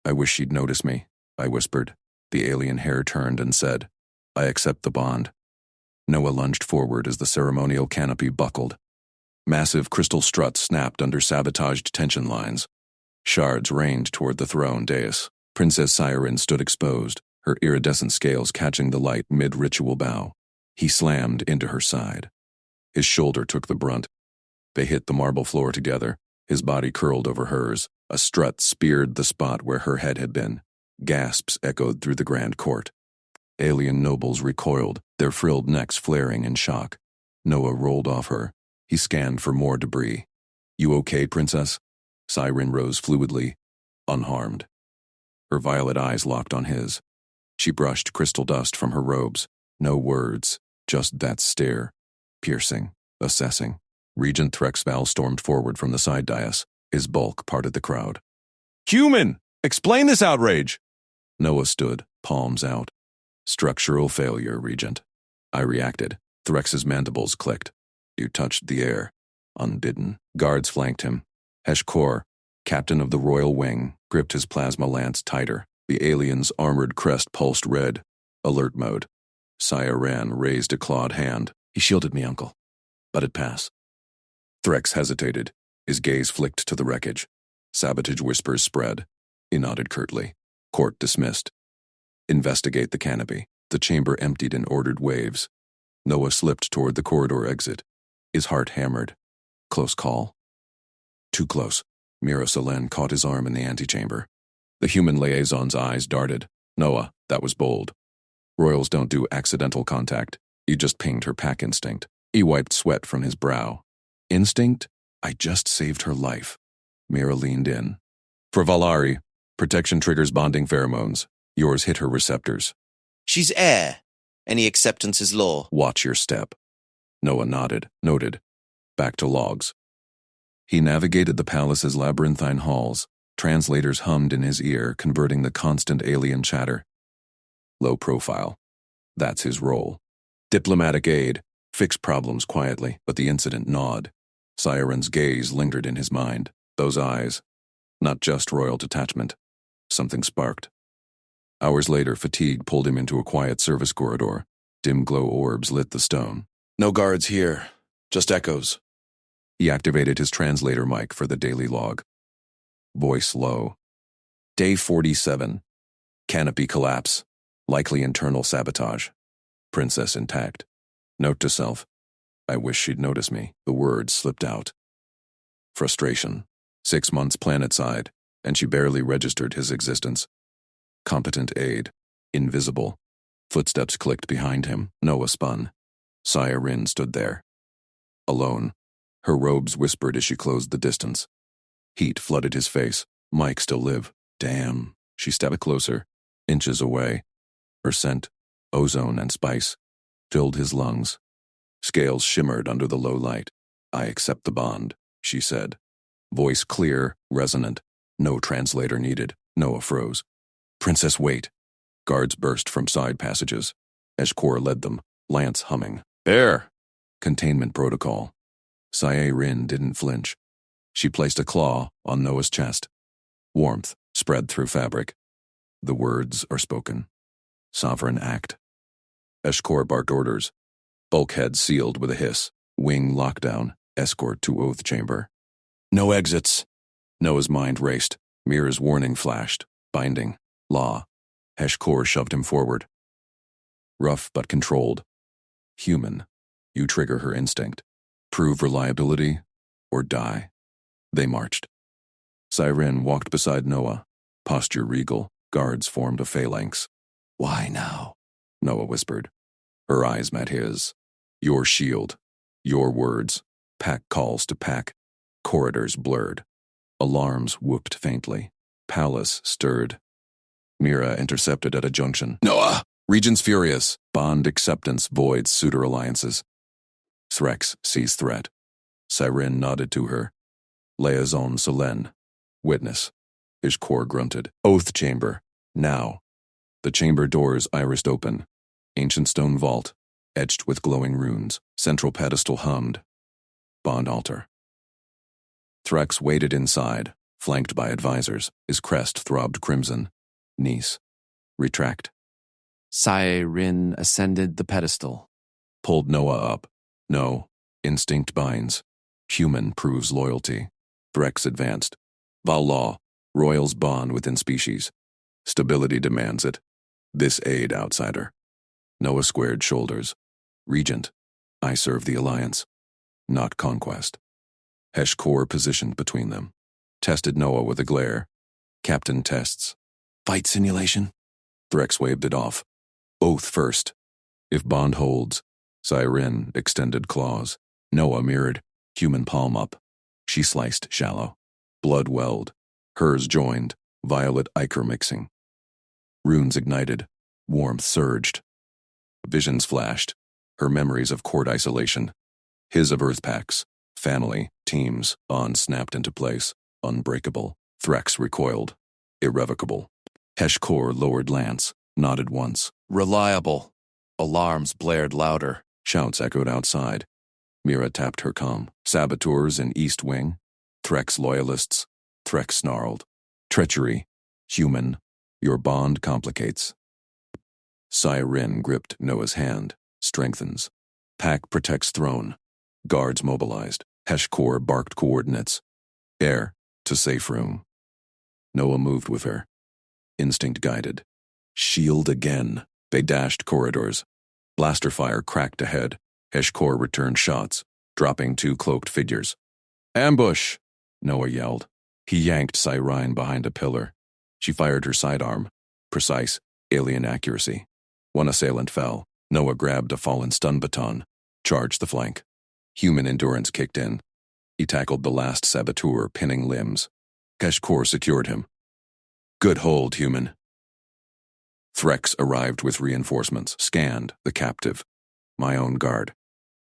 I wish she'd notice me, I whispered. The alien Heir turned and said, I accept the bond. Noah lunged forward as the ceremonial canopy buckled. Massive crystal struts snapped under sabotaged tension lines. Shards rained toward the throne dais. Princess Siren stood exposed, her iridescent scales catching the light mid-ritual bow. He slammed into her side. His shoulder took the brunt. They hit the marble floor together, his body curled over hers. A strut speared the spot where her head had been. Gasps echoed through the grand court. Alien nobles recoiled, their frilled necks flaring in shock. Noah rolled off her. He scanned for more debris. You okay, princess? Siren rose fluidly, unharmed. Her violet eyes locked on his. She brushed crystal dust from her robes. No words, just that stare. Piercing, assessing. Regent Threxval stormed forward from the side dais. His bulk parted the crowd. Human! Explain this outrage! Noah stood, palms out. Structural failure, Regent. I reacted. Threx's mandibles clicked. You touched the air. Unbidden. Guards flanked him. HFY, captain of the Royal Wing, gripped his plasma lance tighter. The alien's armored crest pulsed red. Alert mode. Siren raised a clawed hand. He shielded me, uncle. Let it pass. Threx hesitated. His gaze flicked to the wreckage. Sabotage whispers spread. He nodded curtly. Court dismissed. Investigate the canopy. The chamber emptied in ordered waves. Noah slipped toward the corridor exit. His heart hammered. Close call. Too close. Mira Solen caught his arm in the antechamber. The human liaison's eyes darted. Noah, that was bold. Royals don't do accidental contact. You just pinged her pack instinct. He wiped sweat from his brow. Instinct? I just saved her life. Mira leaned in. For Valari, protection triggers bonding pheromones. Yours hit her receptors. She's Heir. Any acceptance is law. Watch your step. Noah noted. Back to logs. He navigated the palace's labyrinthine halls. Translators hummed in his ear, converting the constant alien chatter. Low profile. That's his role. Diplomatic aid. Fix problems quietly, but the incident gnawed. Siren's gaze lingered in his mind. Those eyes. Not just royal detachment. Something sparked. Hours later, fatigue pulled him into a quiet service corridor. Dim glow orbs lit the stone. No guards here. Just echoes. He activated his translator mic for the daily log. Voice low. Day 47. Canopy collapse. Likely internal sabotage. Princess intact. Note to self. I wish she'd notice me. The words slipped out. Frustration. 6 months planetside, and she barely registered his existence. Competent aid. Invisible. Footsteps clicked behind him. Noah spun. Siren stood there. Alone. Her robes whispered as she closed the distance. Heat flooded his face. Mike still live. Damn. She stepped closer. Inches away. Her scent, ozone and spice, filled his lungs. Scales shimmered under the low light. I accept the bond, she said. Voice clear, resonant. No translator needed. Noah froze. Princess, wait. Guards burst from side passages. HFY led them, lance humming. Heir! Containment protocol. Siren didn't flinch. She placed a claw on Noah's chest. Warmth spread through fabric. The words are spoken. Sovereign act. HFY barked orders. Bulkhead sealed with a hiss. Wing lockdown. Escort to oath chamber. No exits. Noah's mind raced. Mira's warning flashed. Binding. Law. HFY shoved him forward. Rough but controlled. Human. You trigger her instinct. Prove reliability or die. They marched. Siren walked beside Noah. Posture regal. Guards formed a phalanx. Why now? Noah whispered. Her eyes met his. Your shield. Your words. Pack calls to pack. Corridors blurred. Alarms whooped faintly. Palace stirred. Mira intercepted at a junction. Noah! Regent's furious. Bond acceptance voids suitor alliances. Threx sees threat. Siren nodded to her. Liaison Solen. Witness. HFY grunted. Oath chamber. Now. The chamber doors irised open. Ancient stone vault. Etched with glowing runes. Central pedestal hummed. Bond altar. Threx waited inside, flanked by advisors. His crest throbbed crimson. Niece. Retract. Siren ascended the pedestal. Pulled Noah up. No. Instinct binds. Human proves loyalty. Threx advanced. Val law. Royals bond within species. Stability demands it. This aid outsider. Noah squared shoulders. Regent. I serve the Alliance. Not conquest. HFY positioned between them. Tested Noah with a glare. Captain tests. Fight simulation? Threx waved it off. Oath first. If bond holds. Siren extended claws. Noah mirrored. Human palm up. She sliced shallow. Blood welled. Hers joined. Violet ichor mixing. Runes ignited. Warmth surged. Visions flashed. Her memories of court isolation. His of Earth packs. Family, teams, bonds snapped into place. Unbreakable. Threx recoiled. Irrevocable. HFY lowered lance. Nodded once. Reliable. Alarms blared louder. Shouts echoed outside. Mira tapped her comm. Saboteurs in East Wing. Threx loyalists. Threx snarled. Treachery. Human. Your bond complicates. Siren gripped Noah's hand. Strengthens. Pack protects throne. Guards mobilized. HFY barked coordinates. Heir. To safe room. Noah moved with her. Instinct guided. Shield again. They dashed corridors. Blaster fire cracked ahead. HFY returned shots, dropping 2 cloaked figures. Ambush! Noah yelled. He yanked Siren behind a pillar. She fired her sidearm. Precise, alien accuracy. One assailant fell. Noah grabbed a fallen stun baton. Charged the flank. Human endurance kicked in. He tackled the last saboteur, pinning limbs. HFY secured him. Good hold, human. Threx arrived with reinforcements. Scanned, the captive. My own guard.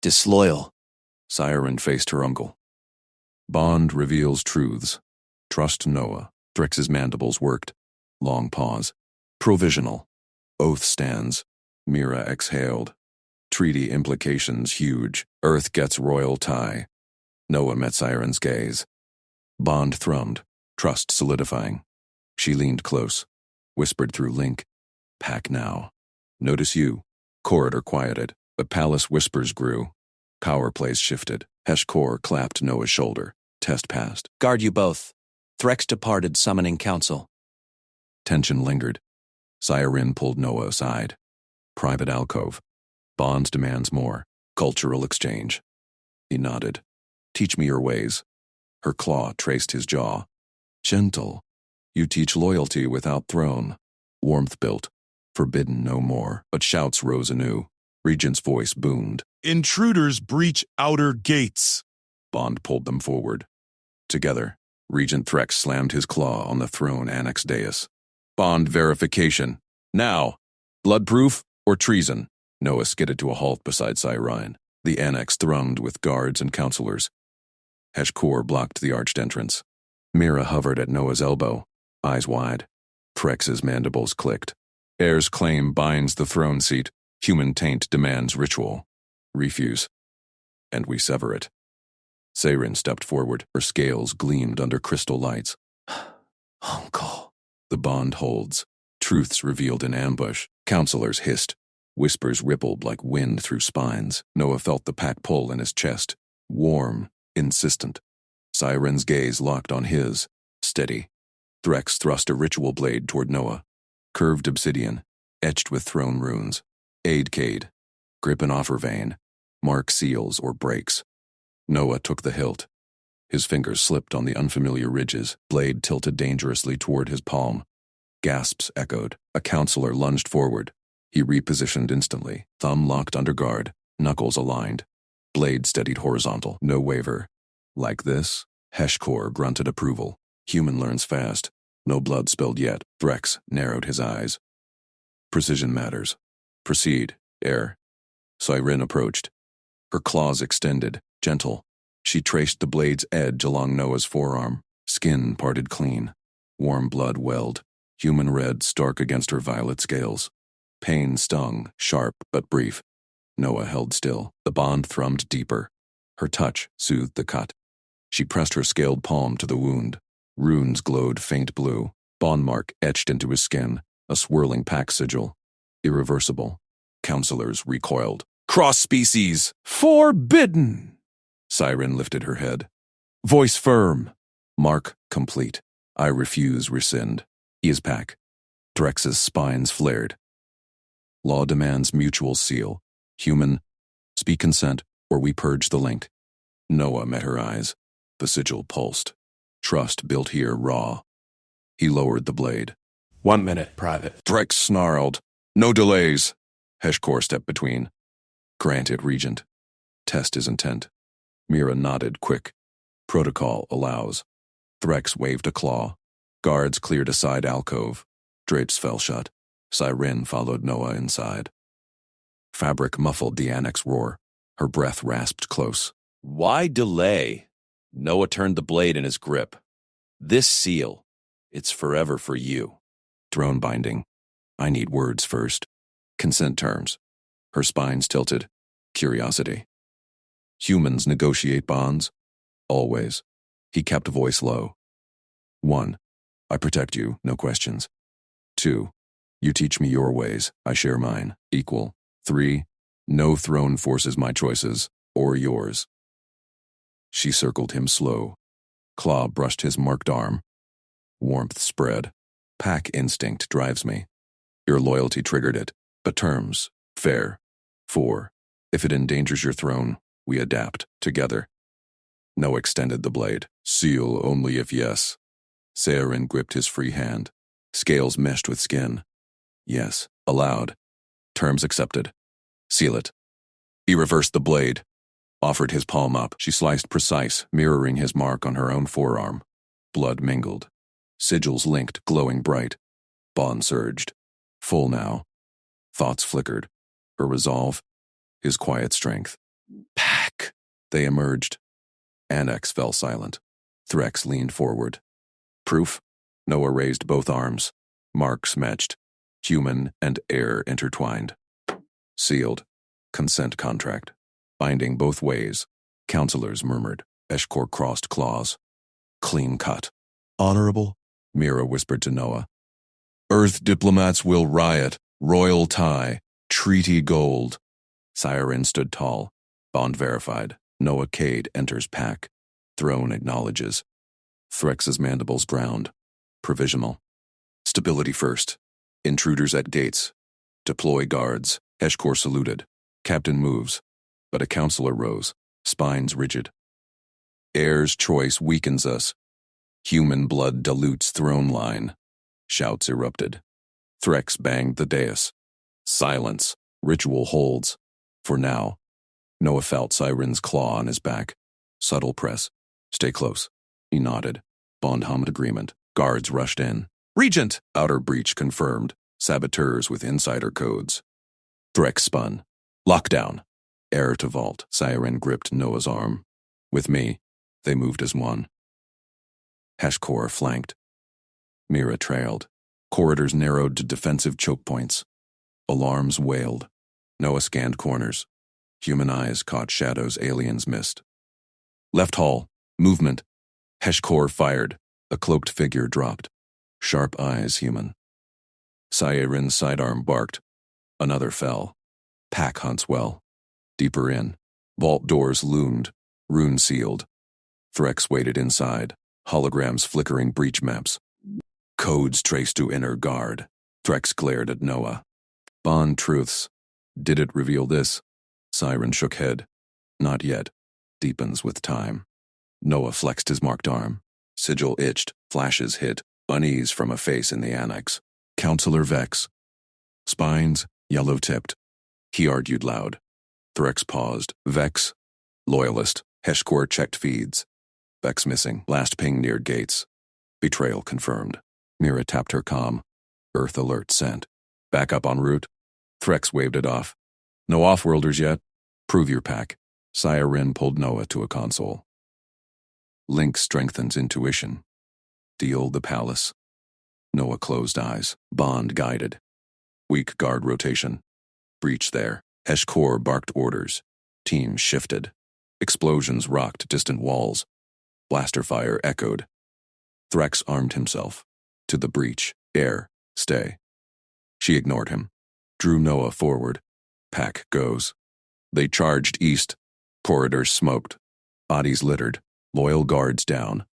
Disloyal. Siren faced her uncle. Bond reveals truths. Trust Noah. Threx's mandibles worked. Long pause. Provisional. Oath stands. Mira exhaled. Treaty implications huge. Earth gets royal tie. Noah met Siren's gaze. Bond thrummed. Trust solidifying. She leaned close. Whispered through link. Pack now. Notice you. Corridor quieted, but palace whispers grew. Power plays shifted. HFY clapped Noah's shoulder. Test passed. Guard you both. Threx departed summoning council. Tension lingered. Siren pulled Noah aside. Private alcove. Bond demands more. Cultural exchange. He nodded. Teach me your ways. Her claw traced his jaw. Gentle. You teach loyalty without throne. Warmth built. Forbidden no more. But shouts rose anew. Regent's voice boomed. Intruders breach outer gates. Bond pulled them forward. Together, Regent Threx slammed his claw on the throne annex dais. Bond verification. Now. Bloodproof or treason? Noah skidded to a halt beside Siren. The annex thronged with guards and counselors. HFY blocked the arched entrance. Mira hovered at Noah's elbow, eyes wide. Threx's mandibles clicked. Heir's claim binds the throne seat. Human taint demands ritual. Refuse. And we sever it. Siren stepped forward. Her scales gleamed under crystal lights. Uncle. The bond holds. Truths revealed in ambush. Counselors hissed. Whispers rippled like wind through spines. Noah felt the pack pull in his chest. Warm, insistent. Siren's gaze locked on his. Steady. Threx thrust a ritual blade toward Noah. Curved obsidian, etched with throne runes. Aidcade. Grip an offer vein. Mark seals or breaks. Noah took the hilt. His fingers slipped on the unfamiliar ridges. Blade tilted dangerously toward his palm. Gasps echoed. A counselor lunged forward. He repositioned instantly. Thumb locked under guard. Knuckles aligned. Blade steadied horizontal. No waver. Like this? HFY grunted approval. Human learns fast. No blood spilled yet. Threx narrowed his eyes. Precision matters. Proceed, Heir. Siren approached. Her claws extended, gentle. She traced the blade's edge along Noah's forearm. Skin parted clean. Warm blood welled. Human red stark against her violet scales. Pain stung, sharp but brief. Noah held still. The bond thrummed deeper. Her touch soothed the cut. She pressed her scaled palm to the wound. Runes glowed faint blue, bond mark etched into his skin, a swirling pack sigil. Irreversible. Counselors recoiled. Cross species. Forbidden. Siren lifted her head. Voice firm. Mark complete. I refuse rescind. He is pack. Drex's spines flared. Law demands mutual seal. Human, speak consent, or we purge the link. Noah met her eyes. The sigil pulsed. Trust built here raw. He lowered the blade. 1 minute, Private. Drex snarled. No delays. Heshkor stepped between. Granted, Regent. Test his intent. Mira nodded quick. Protocol allows. Threx waved a claw. Guards cleared a side alcove. Drapes fell shut. Siren followed Noah inside. Fabric muffled the annex roar. Her breath rasped close. Why delay? Noah turned the blade in his grip. This seal, it's forever for you. Drone binding. I need words first. Consent terms. Her spines tilted. Curiosity. Humans negotiate bonds. Always. He kept voice low. 1. I protect you, no questions. 2. You teach me your ways, I share mine, equal. 3. No throne forces my choices, or yours. She circled him slow. Claw brushed his marked arm. Warmth spread. Pack instinct drives me. Your loyalty triggered it, but terms, fair. 4. If it endangers your throne, we adapt, together. No extended the blade. Seal only if yes. Sarin gripped his free hand. Scales meshed with skin. Yes, allowed. Terms accepted. Seal it. He reversed the blade. Offered his palm up. She sliced precise, mirroring his mark on her own forearm. Blood mingled. Sigils linked, glowing bright. Bond surged. Full now. Thoughts flickered. Her resolve. His quiet strength. Pack. They emerged. Annex fell silent. Threx leaned forward. Proof? Noah raised both arms. Marks matched. Human and air intertwined. Sealed. Consent contract. Binding both ways. Counselors murmured. Eshkor crossed claws. Clean cut. Honorable. Mira whispered to Noah. Earth diplomats will riot. Royal tie. Treaty gold. Siren stood tall. Bond verified. Noah Cade enters pack. Throne acknowledges. Threx's mandibles ground. Provisional. Stability first. Intruders at gates. Deploy guards. Eshkor saluted. Captain moves. But a counselor rose. Spines rigid. Heir's choice weakens us. Human blood dilutes throne line. Shouts erupted. Threx banged the dais. Silence. Ritual holds. For now. Noah felt Siren's claw on his back. Subtle press. Stay close. He nodded. Bond hummed agreement. Guards rushed in. Regent! Outer breach confirmed. Saboteurs with insider codes. Threx spun. Lockdown. Heir to vault. Siren gripped Noah's arm. With me. They moved as one. Heshkor flanked. Mira trailed. Corridors narrowed to defensive choke points. Alarms wailed. Noah scanned corners. Human eyes caught shadows aliens missed. Left hall. Movement. Heshkor fired. A cloaked figure dropped. Sharp eyes human. Siren's sidearm barked. Another fell. Pack hunts well. Deeper in. Vault doors loomed. Rune sealed. Threx waited inside. Holograms flickering breach maps. Codes traced to inner guard. Threx glared at Noah. Bond truths. Did it reveal this? Siren shook head. Not yet. Deepens with time. Noah flexed his marked arm. Sigil itched. Flashes hit. Unease from a face in the annex. Counselor Vex. Spines, yellow-tipped. He argued loud. Threx paused. Vex. Loyalist. Heshkor checked feeds. Vex missing. Last ping near gates. Betrayal confirmed. Mira tapped her comm. Earth alert sent. Back up en route. Threx waved it off. No off-worlders yet? Prove your pack. Siren pulled Noah to a console. Link strengthens intuition. Deal the palace. Noah closed eyes. Bond guided. Weak guard rotation. Breach there. Heshkor barked orders. Teams shifted. Explosions rocked distant walls. Blaster fire echoed. Threx armed himself. To the breach. Heir, stay. She ignored him. Drew Noah forward. Pack goes. They charged east. Corridors smoked. Bodies littered. Loyal guards down.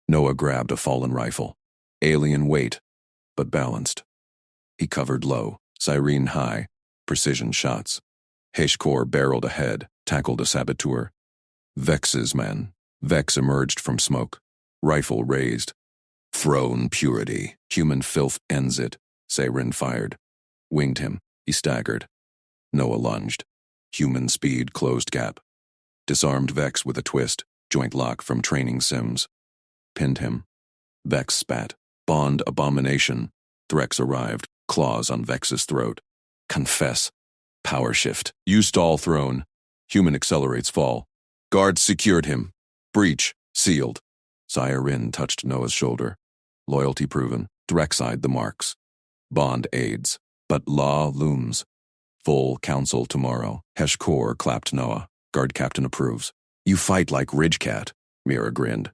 Noah grabbed a fallen rifle. Alien weight, but balanced. He covered low, siren high, precision shots. HFY barreled ahead, tackled a saboteur. Vex's men. Vex emerged from smoke. Rifle raised. Throne purity. Human filth ends it. Siren fired. Winged him. He staggered. Noah lunged. Human speed closed gap. Disarmed Vex with a twist. Joint lock from training sims. Pinned him. Vex spat. Bond abomination. Threx arrived. Claws on Vex's throat. Confess. Power shift. You stall throne. Human accelerates fall. Guards secured him. Breach. Sealed. Siren touched Noah's shoulder. Loyalty proven. Threx eyed the marks. Bond aids. But law looms. Full council tomorrow. HFY clapped Noah. Guard captain approves. You fight like Ridgecat. Mira grinned.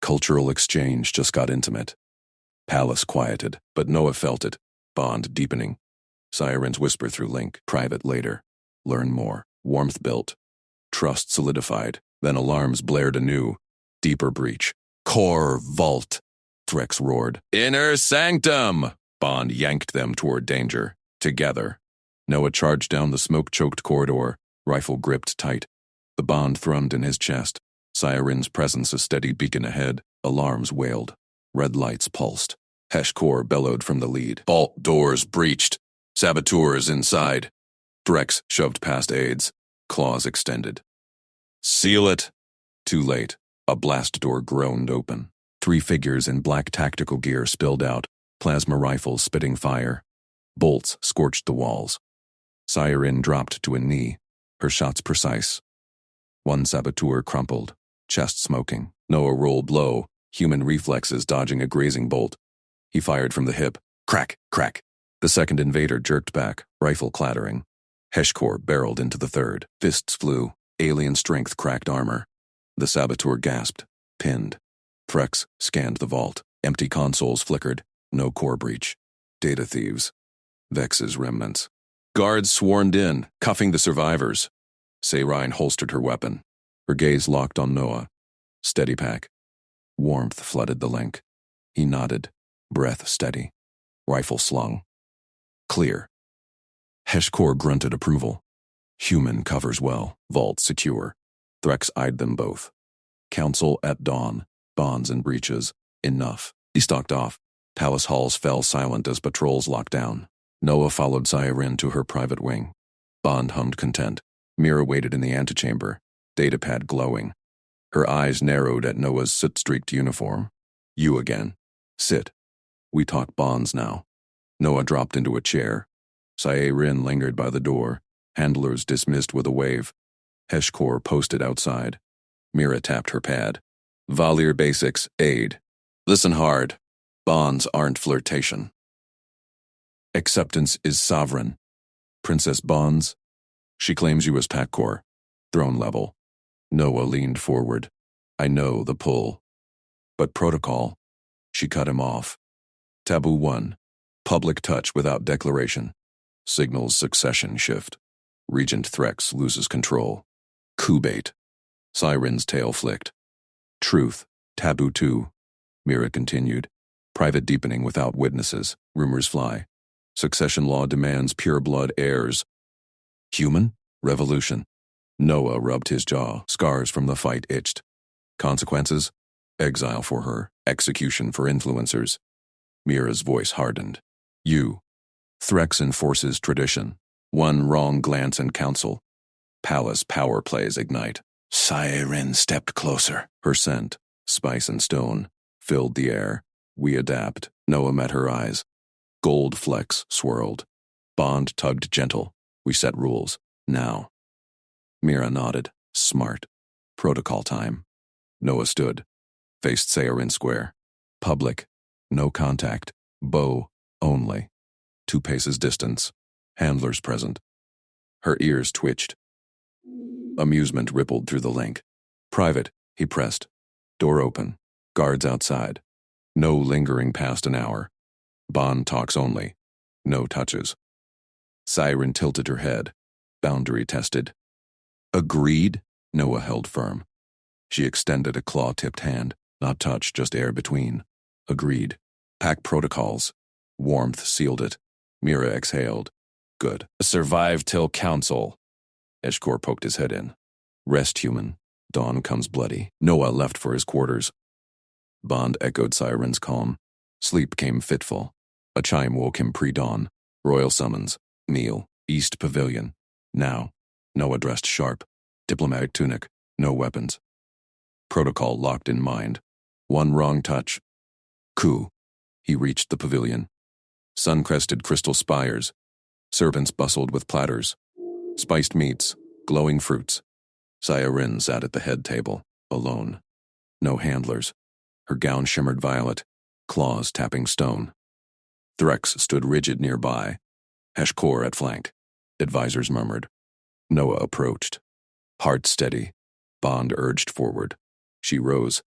Cultural exchange just got intimate. Palace quieted, but Noah felt it. Bond deepening. Sirens whisper through link. Private later. Learn more. Warmth built. Trust solidified. Then alarms blared anew. Deeper breach. Core vault. Threx roared. Inner sanctum! Bond yanked them toward danger. Together. Noah charged down the smoke-choked corridor. Rifle gripped tight. The Bond thrummed in his chest. Siren's presence a steady beacon ahead. Alarms wailed. Red lights pulsed. HFY bellowed from the lead. Vault doors breached. Saboteurs inside. Threx shoved past aids. Claws extended. Seal it. Too late. A blast door groaned open. 3 figures in black tactical gear spilled out. Plasma rifles spitting fire. Bolts scorched the walls. Siren dropped to a knee. Her shots precise. One saboteur crumpled. Chest smoking. Noah rolled low. Human reflexes dodging a grazing bolt. He fired from the hip. Crack, crack. The second invader jerked back, rifle clattering. HFY barreled into the third. Fists flew. Alien strength cracked armor. The saboteur gasped. Pinned. Threx scanned the vault. Empty consoles flickered. No core breach. Data thieves. Vex's remnants. Guards swarmed in, cuffing the survivors. Sayrine holstered her weapon. Her gaze locked on Noah. Steady pack. Warmth flooded the link. He nodded. Breath steady. Rifle slung. Clear. HFY grunted approval. Human covers well. Vault secure. Threx eyed them both. Council at dawn. Bonds and breaches. Enough. He stalked off. Palace halls fell silent as patrols locked down. Noah followed Siren to her private wing. Bond hummed content. Mira waited in the antechamber. Datapad glowing. Her eyes narrowed at Noah's soot-streaked uniform. You again. Sit. We talk bonds now. Noah dropped into a chair. Siren lingered by the door. Handlers dismissed with a wave. HFY posted outside. Mira tapped her pad. Valier basics, aid. Listen hard. Bonds aren't flirtation. Acceptance is sovereign. Princess Bonds. She claims you as Pack Corps. Throne level. Noah leaned forward. I know the pull. But protocol. She cut him off. Taboo 1. Public touch without declaration. Signals succession shift. Regent Threx loses control. Coup bait. Siren's tail flicked. Truth. Taboo 2. Mira continued. Private deepening without witnesses. Rumors fly. Succession law demands pure blood heirs. Human? Revolution. Noah rubbed his jaw. Scars from the fight itched. Consequences? Exile for her. Execution for influencers. Mira's voice hardened. You. Threx enforces tradition. One wrong glance and counsel. Palace power plays ignite. Siren stepped closer. Her scent, spice and stone, filled the air. We adapt. Noah met her eyes. Gold flecks swirled. Bond tugged gentle. We set rules. Now. Mira nodded. Smart. Protocol time. Noah stood. Faced Siren square. Public. No contact. Bow. Only. 2 paces distance. Handlers present. Her ears twitched. Amusement rippled through the link. Private. He pressed. Door open. Guards outside. No lingering past an hour. Bond talks only. No touches. Siren tilted her head. Boundary tested. Agreed? Noah held firm. She extended a claw-tipped hand. Not touch, just air between. Agreed. Pack protocols. Warmth sealed it. Mira exhaled. Good. Survive till council. Eshkor poked his head in. Rest, human. Dawn comes bloody. Noah left for his quarters. Bond echoed Siren's calm. Sleep came fitful. A chime woke him pre-dawn. Royal summons. Meal. East Pavilion. Now. Noah dressed sharp. Diplomatic tunic. No weapons. Protocol locked in mind. One wrong touch. Coup. He reached the pavilion. Sun-crested crystal spires. Servants bustled with platters. Spiced meats. Glowing fruits. Siren sat at the head table, alone. No handlers. Her gown shimmered violet, claws tapping stone. Threx stood rigid nearby. Heshkor at flank. Advisors murmured. Noah approached. Heart steady. Bond urged forward. She rose.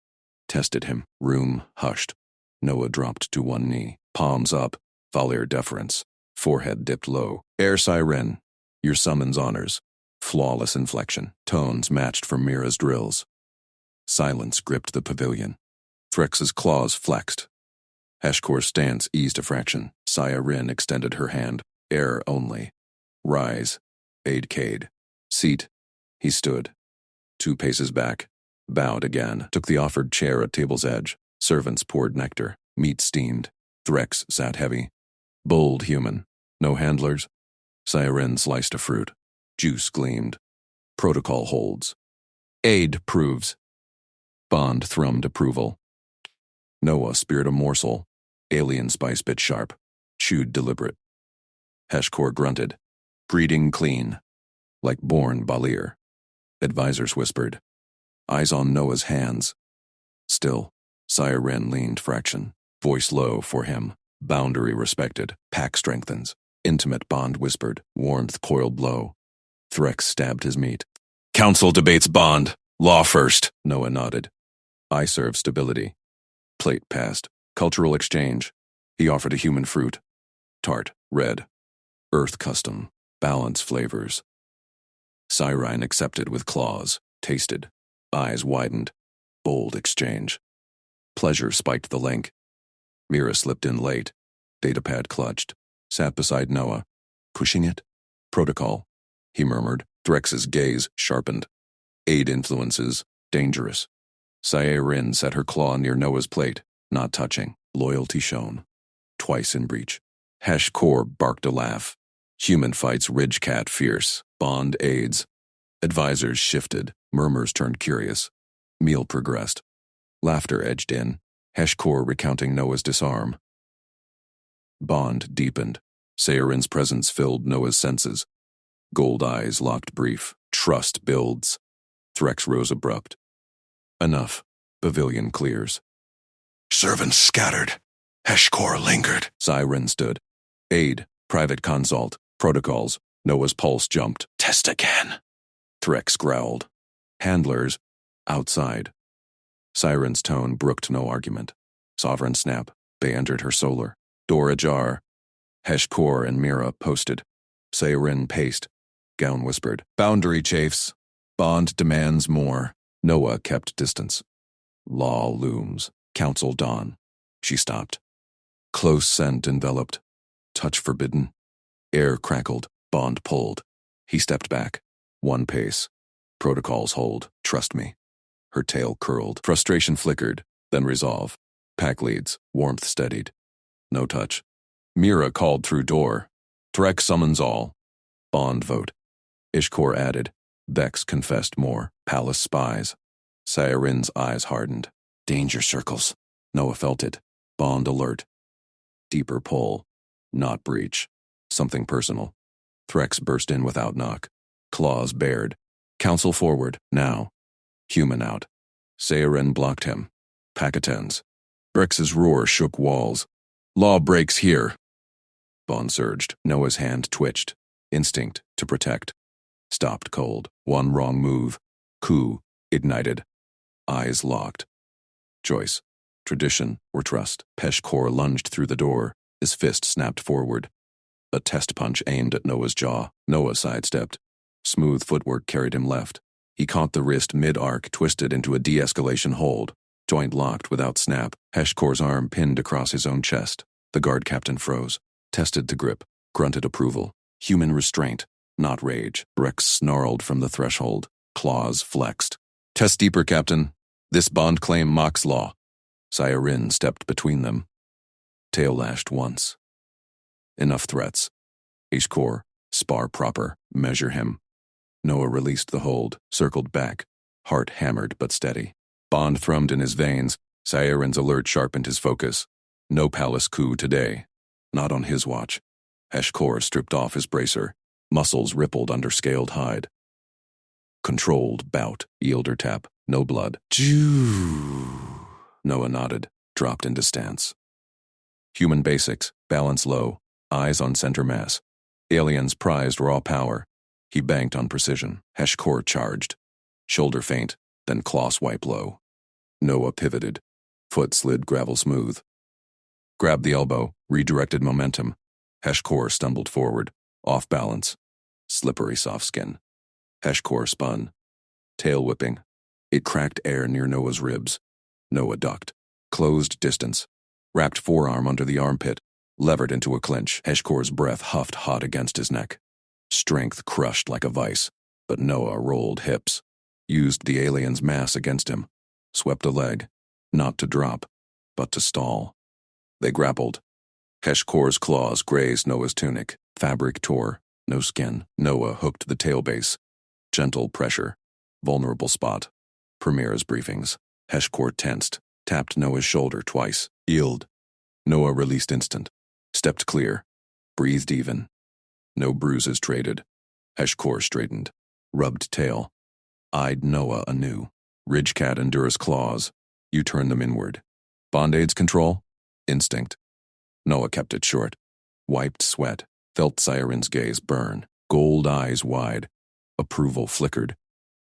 Tested him. Room hushed. Noah dropped to one knee. Palms up. Valir deference. Forehead dipped low. Air Siren. Your summons honors. Flawless inflection. Tones matched from Mira's drills. Silence gripped the pavilion. Threx's claws flexed. Heshkor's stance eased a fraction. Siren extended her hand. Air only. Rise. Aid Cade. Seat. He stood. 2 paces back. Bowed again. Took the offered chair at table's edge. Servants poured nectar. Meat steamed. Threx sat heavy. Bold human. No handlers. Siren sliced a fruit. Juice gleamed. Protocol holds. Aid proves. Bond thrummed approval. Noah speared a morsel. Alien spice bit sharp. Chewed deliberate. Heshkor grunted. Breeding clean. Like born Balir. Advisors whispered. Eyes on Noah's hands. Still, Siren leaned fraction. Voice low for him. Boundary respected. Pack strengthens. Intimate Bond whispered. Warmth coiled low. Threx stabbed his meat. Council debates Bond. Law first. Noah nodded. I serve stability. Plate passed. Cultural exchange. He offered a human fruit. Tart. Red. Earth custom. Balance flavors. Siren accepted with claws. Tasted. Eyes widened. Bold exchange. Pleasure spiked the link. Mira slipped in late. Datapad clutched. Sat beside Noah. Pushing it? Protocol. He murmured. Threx's gaze sharpened. Aid influences. Dangerous. Siren set her claw near Noah's plate. Not touching. Loyalty shown. Twice in breach. Heshkor barked a laugh. Human fights Ridgecat fierce. Bond aids. Advisors shifted. Murmurs turned curious. Meal progressed. Laughter edged in. Heshkor recounting Noah's disarm. Bond deepened. Siren's presence filled Noah's senses. Gold eyes locked brief. Trust builds. Threx rose abrupt. Enough. Pavilion clears. Servants scattered. Heshkor lingered. Siren stood. Aid. Private consult. Protocols. Noah's pulse jumped. Test again. Threx growled. Handlers. Outside. Siren's tone brooked no argument. Sovereign snap. They entered her solar. Door ajar. Heshkor and Mira posted. Siren paced. Gown whispered. Boundary chafes. Bond demands more. Noah kept distance. Law looms. Council dawn. She stopped. Close scent enveloped. Touch forbidden. Air crackled. Bond pulled. He stepped back. 1 pace. Protocols hold. Trust me. Her tail curled. Frustration flickered. Then resolve. Pack leads. Warmth steadied. No touch. Mira called through door. Threx summons all. Bond vote. Ishkor added. Vex confessed more. Palace spies. Siren's eyes hardened. Danger circles. Noah felt it. Bond alert. Deeper pull. Not breach. Something personal. Threx burst in without knock. Claws bared. Council forward. Now. Human out. Siren blocked him. Pack attends. Brex's roar shook walls. Law breaks here. Bond surged. Noah's hand twitched. Instinct to protect. Stopped cold. One wrong move. Coup. Ignited. Eyes locked. Choice. tradition, or trust. Peshkor lunged through the door, his fist snapped forward. A test punch aimed at Noah's jaw. Noah sidestepped. Smooth footwork carried him left. He caught the wrist mid-arc, twisted into a de-escalation hold. Joint locked without snap. Peshkor's arm pinned across his own chest. The guard captain froze, tested the grip, grunted approval. Human restraint, not rage. Rex snarled from the threshold, claws flexed. Test deeper, Captain. This bond claim mocks law. Sci-Rin stepped between them. Tail lashed once. Enough threats. H-Core, spar proper, measure him. Noah released the hold, circled back, heart hammered but steady. Bond thrummed in his veins. Sci-Rin's alert sharpened his focus. No palace coup today. Not on his watch. H-Core stripped off his bracer. Muscles rippled under scaled hide. Controlled bout, yielder tap, no blood. Choo. Noah nodded, dropped into stance. Human basics, balance low, eyes on center mass. Aliens prized raw power. He banked on precision. H-Core charged. Shoulder feint, then claw swipe low. Noah pivoted. Foot slid gravel smooth. Grabbed the elbow, redirected momentum. H-Core stumbled forward, off balance. Slippery soft skin. H-Core spun. Tail whipping. It cracked air near Noah's ribs. Noah ducked. Closed distance. Wrapped forearm under the armpit. Levered into a clinch. H-Core's breath huffed hot against his neck. Strength crushed like a vice, but Noah rolled hips. Used the alien's mass against him. Swept a leg. Not to drop, but to stall. They grappled. H-Core's claws grazed Noah's tunic. Fabric tore. No skin. Noah hooked the tailbase. Gentle pressure. Vulnerable spot. Premier's briefings. H-Core tensed. Tapped Noah's shoulder twice. Yield. Noah released instant. Stepped clear. Breathed even. No bruises traded. H-Core straightened. Rubbed tail. Eyed Noah anew. Ridgecat endures claws. You turn them inward. Band-aids control? Instinct. Noah kept it short. Wiped sweat. Felt Sci-Rin's gaze burn. Gold eyes wide. Approval flickered.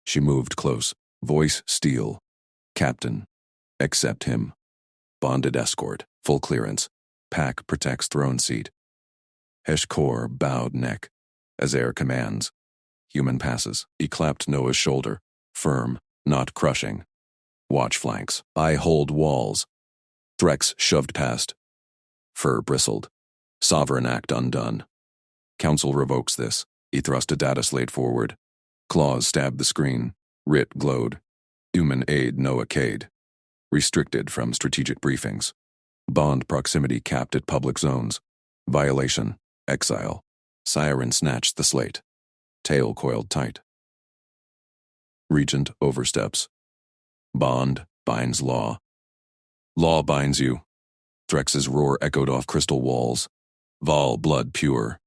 She moved close. Voice steel. Captain. Accept him. Bonded escort. Full clearance. Pack protects throne seat. H-Core bowed neck. As air commands. Human passes. He clapped Noah's shoulder. Firm, not crushing. Watch flanks. I hold walls. Threx shoved past. Fur bristled. Sovereign act undone. Council revokes this. He thrust a data slate forward. Claws stabbed the screen. Writ glowed. Human aid Noah Cade. Restricted from strategic briefings. Bond proximity capped at public zones. Violation. Exile. Sci-Rin snatched the slate. Tail coiled tight. Regent oversteps. Bond binds law. Law binds you. Threx's roar echoed off crystal walls. Vol blood pure.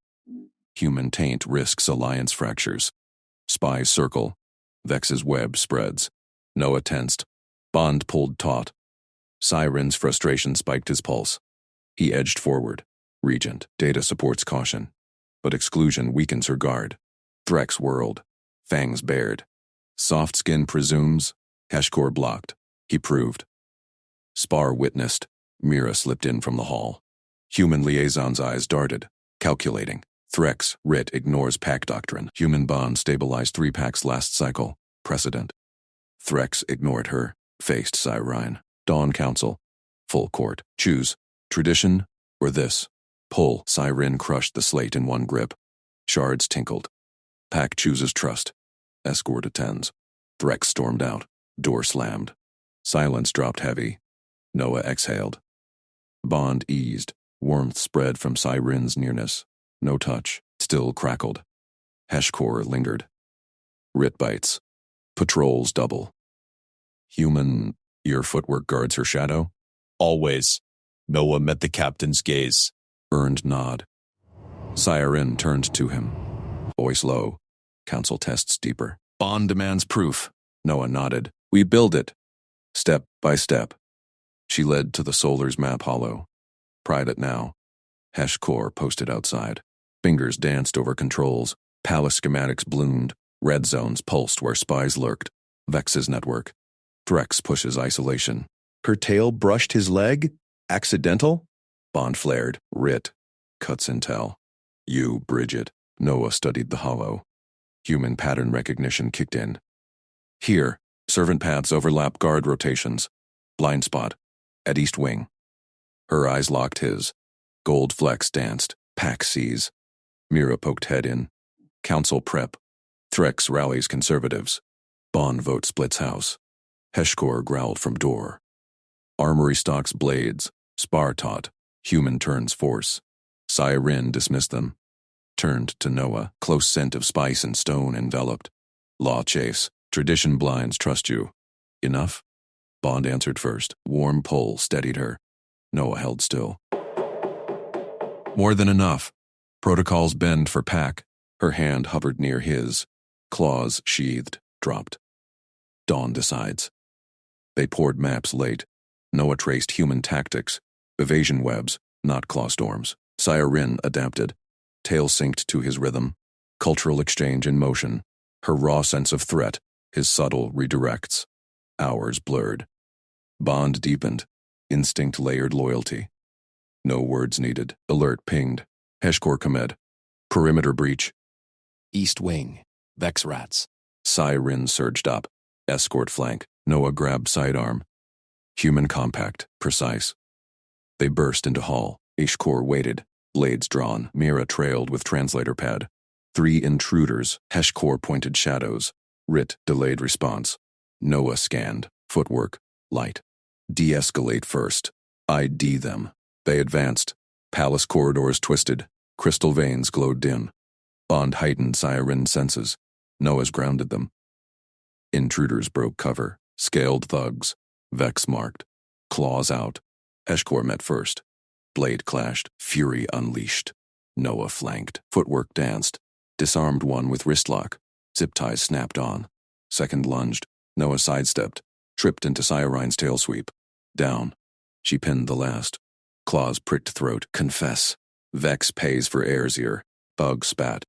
Human taint risks alliance fractures. Spies circle. Vex's web spreads. Noah tensed. Bond pulled taut. Sci-Rin's frustration spiked his pulse. He edged forward. Regent, data supports caution. But exclusion weakens her guard. Threx whirled. Fangs bared. Soft skin presumes. H-Core blocked. He proved. Spar witnessed. Mira slipped in from the hall. Human liaison's eyes darted. Calculating. Threx, writ ignores pack doctrine. Human bond stabilized 3 packs last cycle. Precedent. Threx ignored her. Faced Sci-Rin. Dawn Council. Full court. Choose. Tradition or this. Pull. Sci-Rin crushed the slate in one grip. Shards tinkled. Pack chooses trust. Escort attends. Threx stormed out. Door slammed. Silence dropped heavy. Noah exhaled. Bond eased. Warmth spread from Sci-Rin's nearness. No touch. Still crackled. H-Core lingered. Writ bites. Patrols double. Human, your footwork guards her shadow? Always. Noah met the captain's gaze. Earned nod. Sci-Rin turned to him. Voice low. Council tests deeper. Bond demands proof. Noah nodded. We build it. Step by step. She led to the Solar's map hollow. Pried it now. H-Core posted outside. Fingers danced over controls. Palace schematics bloomed. Red zones pulsed where spies lurked. Vex's network. Threx pushes isolation. Her tail brushed his leg? Accidental? Bond flared. Writ. Cuts intel. You, Bridget. Noah studied the hollow. Human pattern recognition kicked in. Here, servant paths overlap guard rotations. Blind spot. At east wing. Her eyes locked his. Gold flecks danced. Pack sees. Mira poked head in. Council prep. Threx rallies conservatives. Bond vote splits house. Heshkor growled from door. Armory stocks blades. Spar taut. Human turns force. Siren dismissed them. Turned to Noah, close scent of spice and stone enveloped. Law chase. Tradition blinds trust you. Enough? Bond answered first. Warm pull steadied her. Noah held still. More than enough. Protocols bend for pack. Her hand hovered near his. Claws sheathed, dropped. Dawn decides. They poured maps late. Noah traced human tactics. Evasion webs, not claw storms. Siren adapted. Tail synced to his rhythm. Cultural exchange in motion. Her raw sense of threat. His subtle redirects. Hours blurred. Bond deepened. Instinct layered loyalty. No words needed. Alert pinged. Heshkor Komed. Perimeter breach. East wing. Vex rats. Siren surged up. Escort flank. Noah grabbed sidearm. Human compact. Precise. They burst into hall. Heshkor waited. Blades drawn. Mira trailed with translator pad. 3 intruders. Heshkor pointed shadows. Writ delayed response. Noah scanned. Footwork. Light. De-escalate first. ID them. They advanced. Palace corridors twisted. Crystal veins glowed dim. Bond heightened Siren's senses. Noah's grounded them. Intruders broke cover. Scaled thugs. Vex marked. Claws out. Heshkor met first. Blade clashed. Fury unleashed. Noah flanked. Footwork danced. Disarmed one with wristlock. Zip ties snapped on. Second lunged. Noah sidestepped. Tripped into Siren's tail sweep. Down. She pinned the last. Claws pricked throat. Confess. Vex pays for Heir's ear. Bug spat.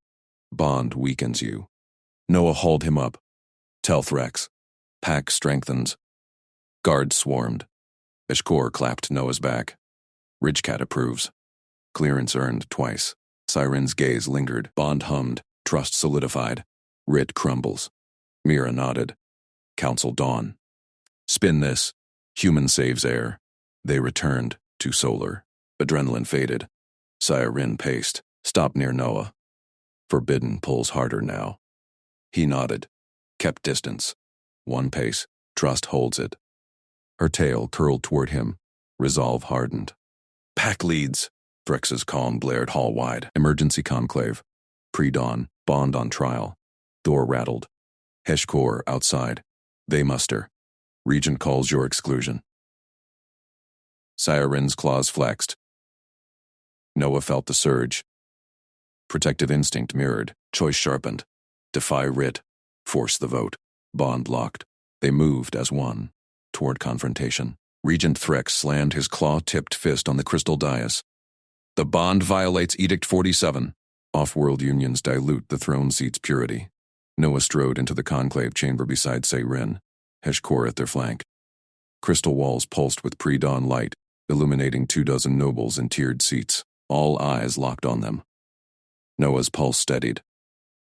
Bond weakens you. Noah hauled him up. Tell Threx. Pack strengthens. Guards swarmed. Heshkor clapped Noah's back. Ridgecat approves. Clearance earned twice. Siren's gaze lingered. Bond hummed. Trust solidified. Writ crumbles. Mira nodded. Council dawn. Spin this. Human saves Heir. They returned to solar. Adrenaline faded. Siren paced. Stopped near Noah. Forbidden pulls harder now. He nodded. Kept distance. One pace. Trust holds it. Her tail curled toward him. Resolve hardened. Pack leads. Threx's calm blared hall-wide. Emergency conclave. Pre-dawn. Bond on trial. Door rattled. Heshkor outside. They muster. Regent calls your exclusion. Siren's claws flexed. Noah felt the surge. Protective instinct mirrored. Choice sharpened. Defy writ. Force the vote. Bond locked. They moved as one. Toward confrontation. Regent Threx slammed his claw-tipped fist on the crystal dais. The bond violates Edict 47. Off-world unions dilute the throne seat's purity. Noah strode into the conclave chamber beside Siren. Heshkor at their flank. Crystal walls pulsed with pre-dawn light, illuminating 24 nobles in tiered seats. All eyes locked on them. Noah's pulse steadied.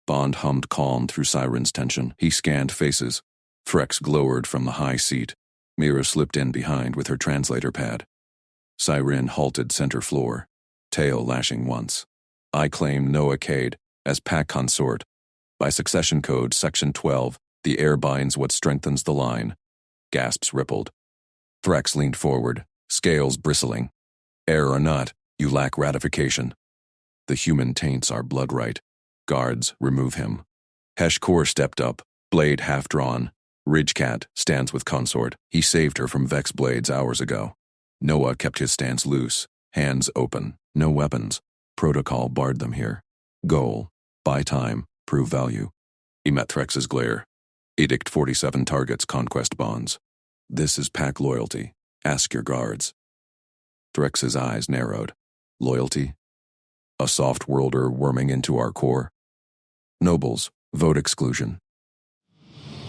Bond hummed calm through Siren's tension. He scanned faces. Threx glowered from the high seat. Mira slipped in behind with her translator pad. Siren halted center floor, tail lashing once. I claim Noah Cade as pack consort. By succession code section 12, the Heir binds what strengthens the line. Gasps rippled. Threx leaned forward, scales bristling. Heir or not, you lack ratification. The human taints our blood right. Guards, remove him. Heshkor stepped up, blade half drawn. Ridgecat stands with consort. He saved her from Vex blades hours ago. Noah kept his stance loose, hands open, no weapons. Protocol barred them here. Goal, buy time, prove value. He met Threx's glare. Edict 47 targets conquest bonds. This is pack loyalty. Ask your guards. Threx's eyes narrowed. Loyalty? A soft worlder worming into our core? Nobles, vote exclusion.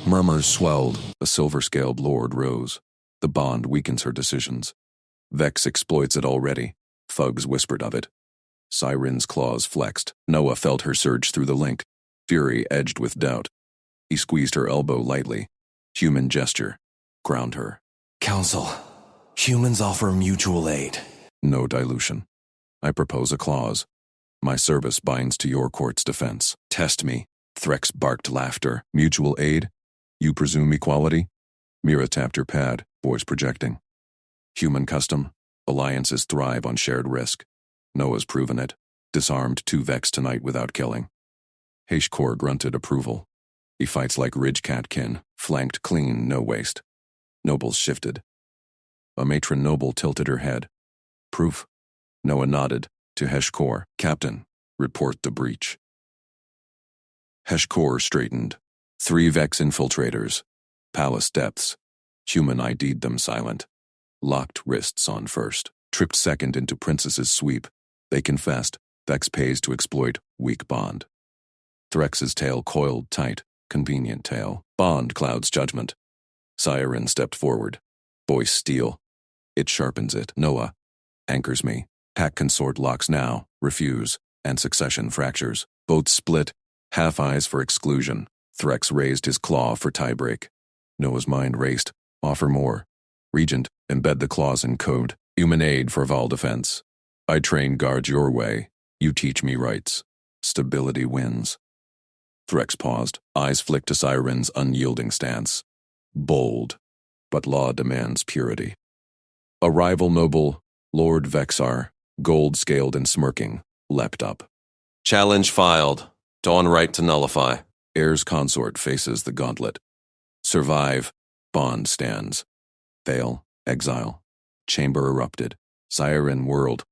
Murmurs swelled. A silver-scaled lord rose. The bond weakens her decisions. Vex exploits it already. Thugs whispered of it. Siren's claws flexed. Noah felt her surge through the link. Fury edged with doubt. He squeezed her elbow lightly. Human gesture. Ground her. Council, humans offer mutual aid. No dilution. I propose a clause. My service binds to your court's defense. Test me. Threx barked laughter. Mutual aid? You presume equality? Mira tapped her pad, voice projecting. Human custom. Alliances thrive on shared risk. Noah's proven it. Disarmed 2 Vex tonight without killing. Hashkor grunted approval. He fights like Ridgecat kin, flanked clean, no waste. Nobles shifted. A matron noble tilted her head. Proof. Noah nodded. To Heshkor, Captain, report the breach. Heshkor straightened. 3 Vex infiltrators. Palace depths. Human ID'd them silent. Locked wrists on first. Tripped second into Princess's sweep. They confessed. Vex pays to exploit weak bond. Threx's tail coiled tight. Convenient tail. Bond clouds judgment. Siren stepped forward. Voice steel. It sharpens it. Noah. Anchors me. Pack consort locks now. Refuse. And succession fractures. Both split. Half eyes for exclusion. Threx raised his claw for tiebreak. Noah's mind raced. Offer more. Regent. Embed the clause in code. Human aid for Val defense. I train guards your way. You teach me rights. Stability wins. Threx paused. Eyes flicked to Siren's unyielding stance. Bold. But law demands purity. A rival noble, Lord Vexar, gold-scaled and smirking, leapt up. Challenge filed. Dawn right to nullify. Heir's consort faces the gauntlet. Survive. Bond stands. Fail. Exile. Chamber erupted. Siren whirled.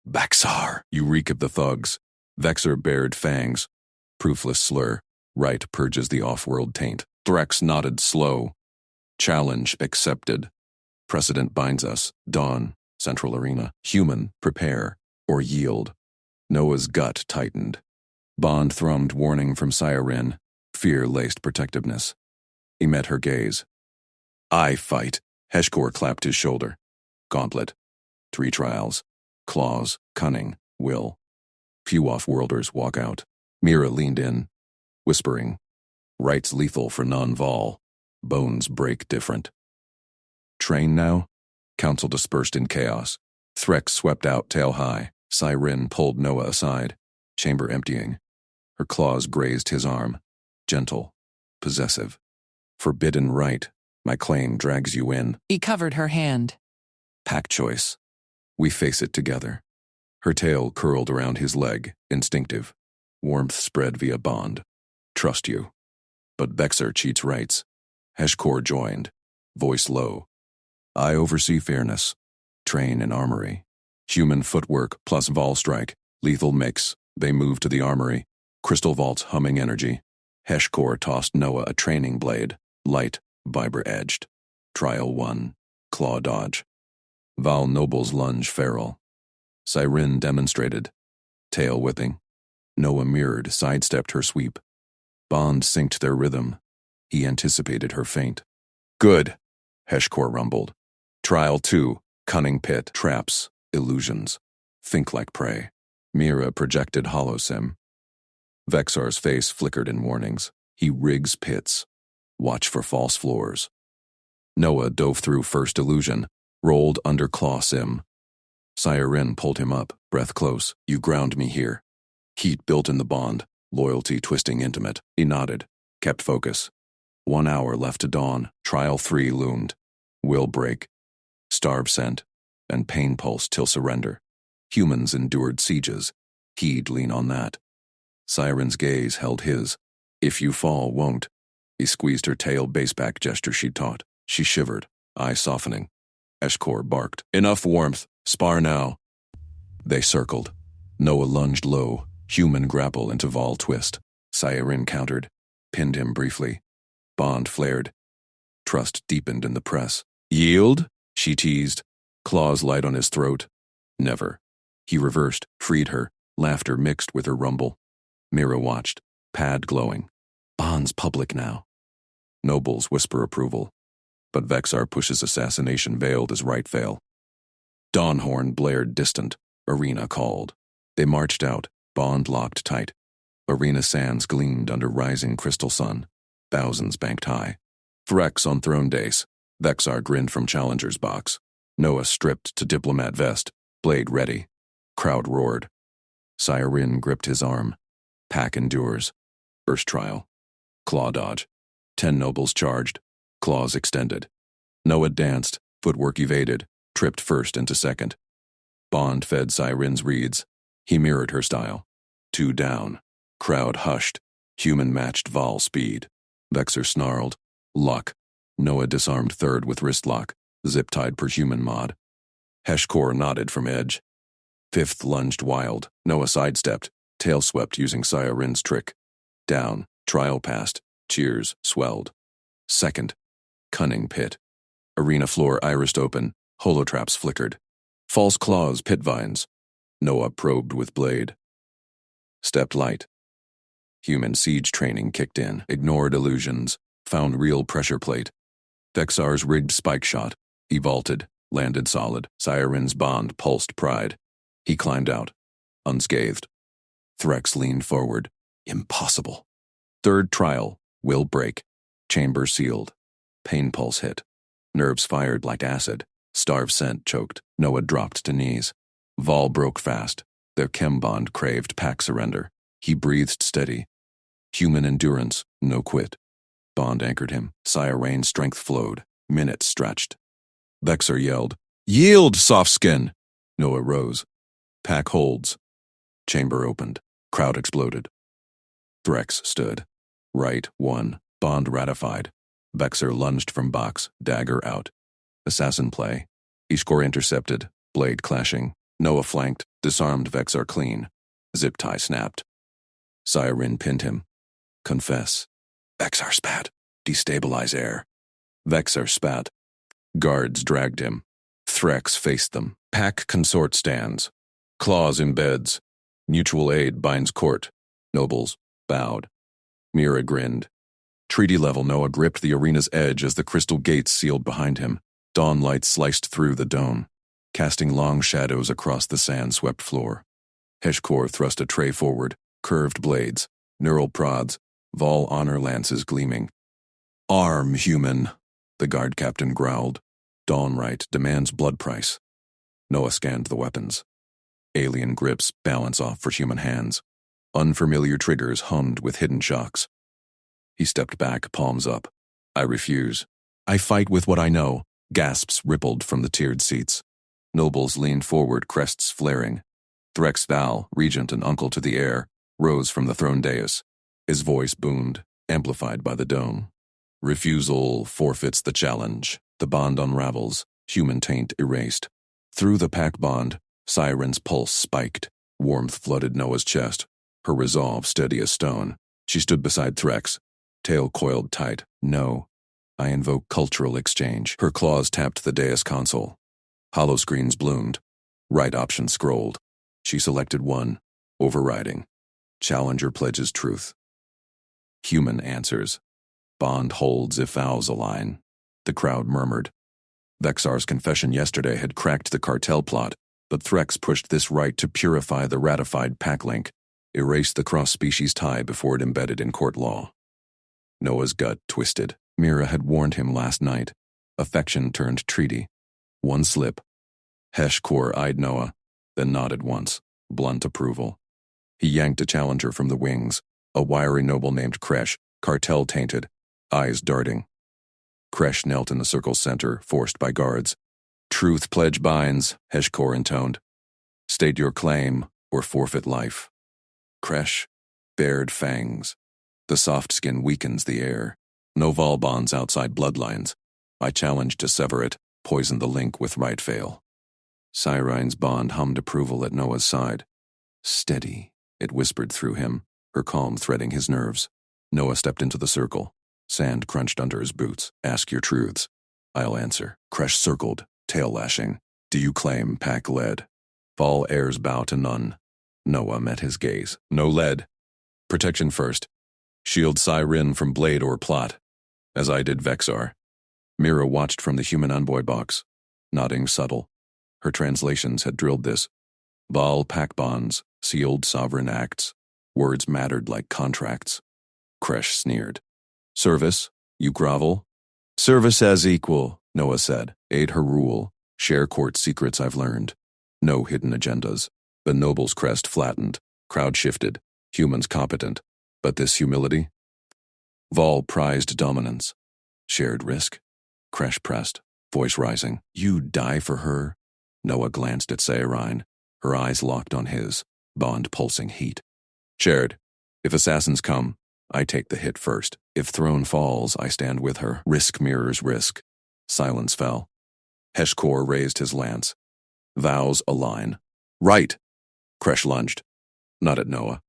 Vexar! You reek of the thugs. Vexar bared fangs. Proofless slur. Right purges the off-world taint. Threx nodded slow. Challenge accepted. Precedent binds us. Dawn. Central arena. Human. Prepare. Or yield. Noah's gut tightened. Bond thrummed warning from Siren. Fear-laced protectiveness. He met her gaze. I fight. Heshkor clapped his shoulder. Gauntlet. 3 trials. Claws. Cunning. Will. Few off-worlders walk out. Mira leaned in, whispering. Rights lethal for non-vol. Bones break different. Train now? Council dispersed in chaos. Threx swept out tail high. Siren pulled Noah aside. Chamber emptying. Her claws grazed his arm. Gentle. Possessive. Forbidden right. My claim drags you in. He covered her hand. Pack choice. We face it together. Her tail curled around his leg, instinctive. Warmth spread via bond. Trust you. But Vexar cheats rights. Heshkor joined. Voice low. I oversee fairness. Train in armory. Human footwork plus vol strike. Lethal mix. They move to the armory. Crystal vaults humming energy. Heshkor tossed Noah a training blade. Light, viber-edged. Trial 1. Claw dodge. Val Noble's lunge feral. Siren demonstrated. Tail whipping. Noah mirrored, sidestepped her sweep. Bond synced their rhythm. He anticipated her feint. Good, Heshkor rumbled. Trial 2. Cunning pit. Traps. Illusions. Think like prey. Mira projected holosim. Vexar's face flickered in warnings. He rigs pits. Watch for false floors. Noah dove through first illusion, rolled under claw sim. Siren pulled him up, breath close. You ground me here. Heat built in the bond, loyalty twisting intimate. He nodded, kept focus. 1 hour left to dawn. Trial 3 loomed. Will break. Starve sent. And pain pulse till surrender. Humans endured sieges. He'd lean on that. Siren's gaze held his. If you fall, won't. He squeezed her tail baseback gesture she'd taught. She shivered, eye softening. Heshkor barked. Enough warmth. Spar now. They circled. Noah lunged low. Human grapple into vol twist. Siren countered. Pinned him briefly. Bond flared. Trust deepened in the press. Yield? She teased. Claws light on his throat. Never. He reversed, freed her. Laughter mixed with her rumble. Mira watched. Pad glowing. Bond's public now. Nobles whisper approval. but Vexar pushes assassination veiled as right veil. Dawnhorn blared distant. Arena called. They marched out, bond locked tight. Arena sands gleamed under rising crystal sun. Thousands banked high. Threx on throne dais. Vexar grinned from Challenger's box. Noah stripped to diplomat vest, blade ready. Crowd roared. Siren gripped his arm. Pack endures. First trial. Claw dodge. 10 nobles charged. Claws extended. Noah danced, footwork evaded, tripped first into second. Bond fed Siren's reeds. He mirrored her style. 2 down. Crowd hushed. Human matched Vol speed. Vexar snarled. Luck. Noah disarmed third with wrist lock. Zip-tied per human mod. Heshkor nodded from edge. Fifth lunged wild. Noah sidestepped. Tail swept using Siren's trick. Down. Trial passed. Cheers swelled. Second. Cunning pit. Arena floor irised open. Holotraps flickered. False claws pit vines. Noah probed with blade. Stepped light. Human siege training kicked in. Ignored illusions. Found real pressure plate. Vexar's rigged spike shot. He vaulted. Landed solid. Siren's bond pulsed pride. He climbed out. Unscathed. Threx leaned forward. Impossible. Third trial. Will break. Chamber sealed. Pain pulse hit. Nerves fired like acid. Starve scent choked. Noah dropped to knees. Vol broke fast. Their chem bond craved pack surrender. He breathed steady. Human endurance, no quit. Bond anchored him. Siren's strength flowed. Minutes stretched. Vexar yelled, "Yield, soft skin!" Noah rose. Pack holds. Chamber opened. Crowd exploded. Threx stood. Right won. Bond ratified. Vexar lunged from box, dagger out. Assassin play. Ishkor intercepted, blade clashing. Noah flanked, disarmed Vexar clean. Zip tie snapped. Siren pinned him. Confess. Vexar spat. Destabilize Heir. Vexar spat. Guards dragged him. Threx faced them. Pack consort stands. Claws in beds. Mutual aid binds court. Nobles bowed. Mira grinned. Treaty level Noah gripped the arena's edge as the crystal gates sealed behind him. Dawn light sliced through the dome, casting long shadows across the sand-swept floor. Heshkor thrust a tray forward, curved blades, neural prods, Vol honor lances gleaming. "Arm, human," the guard captain growled. Dawnright demands blood price. Noah scanned the weapons. Alien grips balance off for human hands. Unfamiliar triggers hummed with hidden shocks. He stepped back, palms up. "I refuse. I fight with what I know." Gasps rippled from the tiered seats. Nobles leaned forward, crests flaring. Threx Val, regent and uncle to the heir, rose from the throne dais. His voice boomed, amplified by the dome. "Refusal forfeits the challenge. The bond unravels, human taint erased." Through the pack bond, Siren's pulse spiked. Warmth flooded Noah's chest. Her resolve steady as stone. She stood beside Threx, tail coiled tight. "No. I invoke cultural exchange." Her claws tapped the dais console. Holoscreens bloomed. Right option scrolled. She selected one. Overriding. Challenger pledges truth. Human answers. Bond holds if vows align. The crowd murmured. Vexar's confession yesterday had cracked the cartel plot, but Threx pushed this right to purify the ratified pack link, erase the cross-species tie before it embedded in court law. Noah's gut twisted. Mira had warned him last night. Affection turned treaty. One slip. Heshkor eyed Noah, then nodded once, blunt approval. He yanked a challenger from the wings, a wiry noble named Kresh, cartel-tainted, eyes darting. Kresh knelt in the circle's center, forced by guards. "Truth pledge binds," Heshkor intoned. "State your claim, or forfeit life." Kresh bared fangs. The soft skin weakens the air. No Vol bonds outside bloodlines. I challenge to sever it, poison the link with right fail. Siren's bond hummed approval at Noah's side. "Steady," it whispered through him, her calm threading his nerves. Noah stepped into the circle. Sand crunched under his boots. "Ask your truths." "I'll answer." Kresh circled, tail lashing. "Do you claim pack lead?" Vol heirs bow to none. Noah met his gaze. "No lead. Protection first. Shield Siren from blade or plot, as I did Vexar." Mira watched from the human envoy box, nodding subtle. Her translations had drilled this. Val pack bonds, sealed sovereign acts. Words mattered like contracts. Kresh sneered. Service? You grovel? Service as equal, Noah said. Aid her rule. Share court secrets I've learned. No hidden agendas. The noble's crest flattened. Crowd shifted. Humans competent. But this humility? Val prized dominance. Shared risk? Kresh pressed, voice rising. You die for her? Noah glanced at Saarine. Her eyes locked on his, bond pulsing heat. Shared. If assassins come, I take the hit first. If throne falls, I stand with her. Risk mirrors risk. Silence fell. Heshkor raised his lance. Vows align. Right! Kresh lunged. Not at Noah.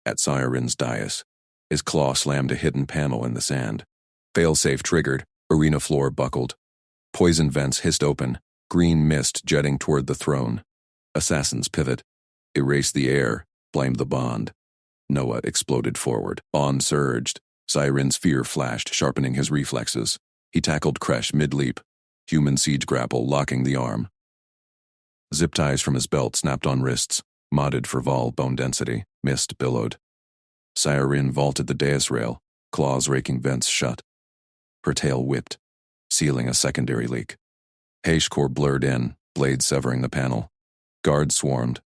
At Saarine's dais. His claw slammed a hidden panel in the sand. Failsafe triggered. Arena floor buckled. Poison vents hissed open. Green mist jetting toward the throne. Assassins pivot. Erase the air. Blame the bond. Noah exploded forward. Bond surged. Siren's fear flashed, sharpening his reflexes. He tackled Kresh mid-leap. Human siege grapple locking the arm. Zip ties from his belt snapped on wrists, modded for Vol bone density. Mist billowed. Siren vaulted the dais rail, claws raking vents shut. Her tail whipped, sealing a secondary leak. Heshkor blurred in, blade severing the panel. Guards swarmed.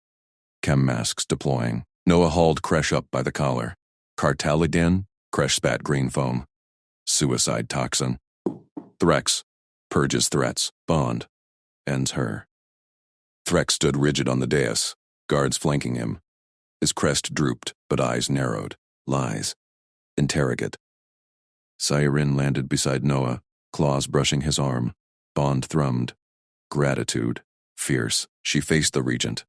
Chem masks deploying. Noah hauled Kresh up by the collar. Cartel again? Kresh spat green foam. Suicide toxin. Threx. Purges threats. Bond. Ends her. Threx stood rigid on the dais, guards flanking him. His crest drooped, but eyes narrowed. Lies. Interrogate. Siren landed beside Noah, claws brushing his arm. Bond thrummed. Gratitude. Fierce. She faced the regent.